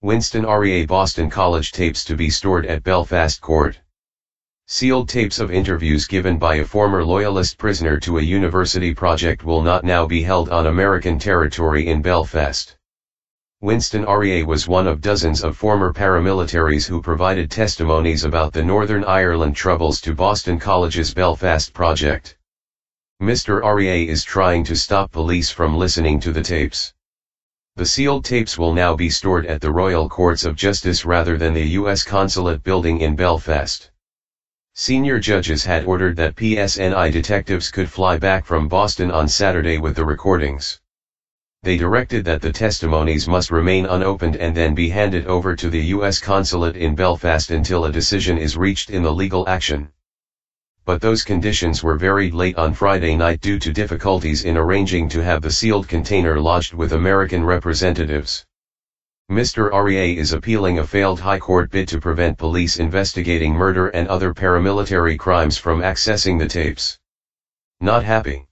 News-Winston Rea Boston College tapes to be stored at Belfast court. Sealed tapes of interviews given by a former loyalist prisoner to a university project will not now be held on American territory in Belfast. Winston Rea was one of dozens of former paramilitaries who provided testimonies about the Northern Ireland troubles to Boston College's Belfast project. Mr. Rea is trying to stop police from listening to the tapes. The sealed tapes will now be stored at the Royal Courts of Justice rather than the US Consulate building in Belfast. Senior judges had ordered that PSNI detectives could fly back from Boston on Saturday with the recordings. They directed that the testimonies must remain unopened and then be handed over to the US Consulate in Belfast until a decision is reached in the legal action. But those conditions were varied late on Friday night due to difficulties in arranging to have the sealed container lodged with American representatives. Mr. Rea is appealing a failed High Court bid to prevent police investigating murder and other paramilitary crimes from accessing the tapes. Not happy.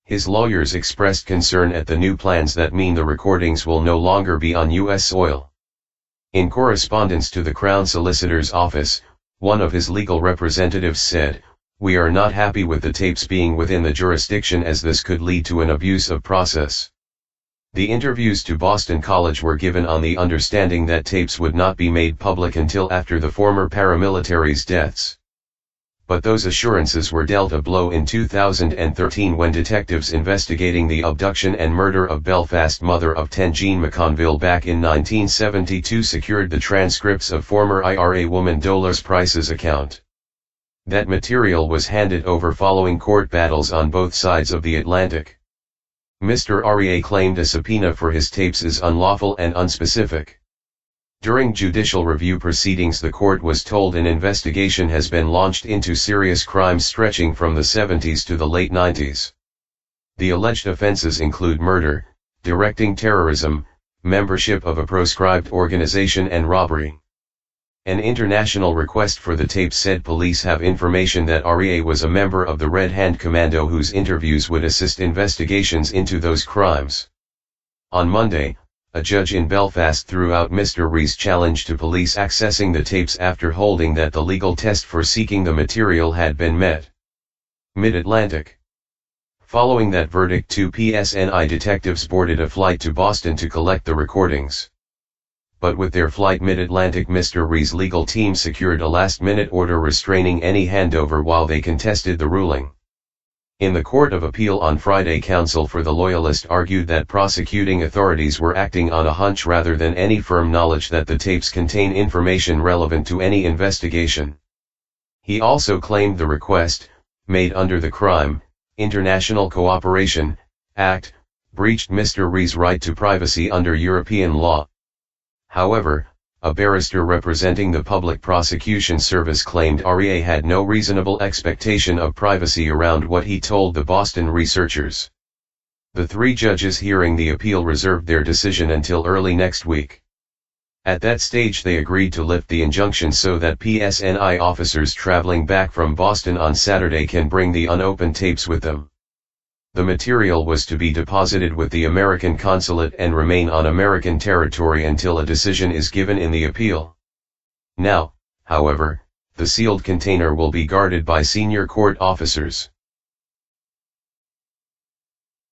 His lawyers expressed concern at the new plans that mean the recordings will no longer be on U.S. soil. In correspondence to the Crown Solicitor's office, one of his legal representatives said, "We are not happy with the tapes being within the jurisdiction as this could lead to an abuse of process." The interviews to Boston College were given on the understanding that tapes would not be made public until after the former paramilitaries' deaths. But those assurances were dealt a blow in 2013 when detectives investigating the abduction and murder of Belfast mother of 10 Jean McConville back in 1972 secured the transcripts of former IRA woman Dolores Price's account. That material was handed over following court battles on both sides of the Atlantic. Mr. Rea claimed a subpoena for his tapes is unlawful and unspecific. During judicial review proceedings, the court was told an investigation has been launched into serious crimes stretching from the 70s to the late 90s. The alleged offenses include murder, directing terrorism, membership of a proscribed organization and robbery. An international request for the tapes said police have information that Rea was a member of the Red Hand Commando whose interviews would assist investigations into those crimes. On Monday, a judge in Belfast threw out Mr. Rea's challenge to police accessing the tapes after holding that the legal test for seeking the material had been met. Mid-Atlantic. Following that verdict, 2 PSNI detectives boarded a flight to Boston to collect the recordings. But with their flight mid-Atlantic, Mr. Rea's legal team secured a last-minute order restraining any handover while they contested the ruling. In the Court of Appeal on Friday, counsel for the Loyalist argued that prosecuting authorities were acting on a hunch rather than any firm knowledge that the tapes contain information relevant to any investigation. He also claimed the request, made under the Crime, International Cooperation, Act, breached Mr. Rea's right to privacy under European law. However, a barrister representing the Public Prosecution Service claimed Rea had no reasonable expectation of privacy around what he told the Boston researchers. The 3 judges hearing the appeal reserved their decision until early next week. At that stage they agreed to lift the injunction so that PSNI officers traveling back from Boston on Saturday can bring the unopened tapes with them. The material was to be deposited with the American consulate and remain on American territory until a decision is given in the appeal. Now, however, the sealed container will be guarded by senior court officers.